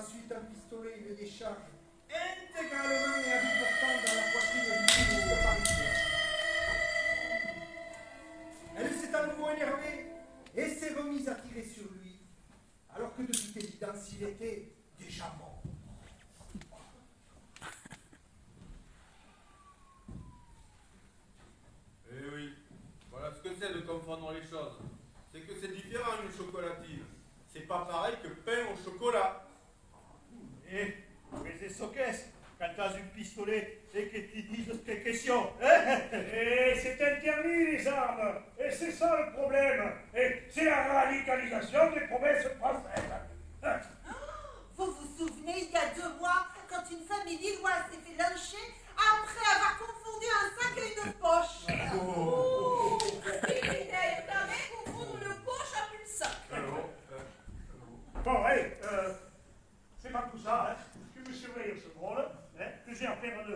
ensuite un pistolet et le décharge intégralement et à bout portant dans la poitrine du ministre parisien. Elle s'est à nouveau énervée et s'est remise à tirer sur lui, alors que de toute évidence il était déjà mort. Eh oui, voilà ce que c'est de confondre les choses. C'est que c'est différent une chocolatine. C'est pas pareil que pain au chocolat. Mais c'est qu'est-ce quand t'as un pistolet et que tu dis cette question, hein? Et c'est interdit les armes. Et c'est ça le problème. Et c'est la radicalisation des promesses françaises. Hein? Vous vous souvenez, il y a 2 mois, quand une famille lilloise s'est fait lyncher après avoir confondu un sac et une poche. Oh. Il permet confondre le poche avec le sac. Bon, allez, c'est pas tout ça, hein. Tu me surveilles ce drôle, hein, que j'ai affaire de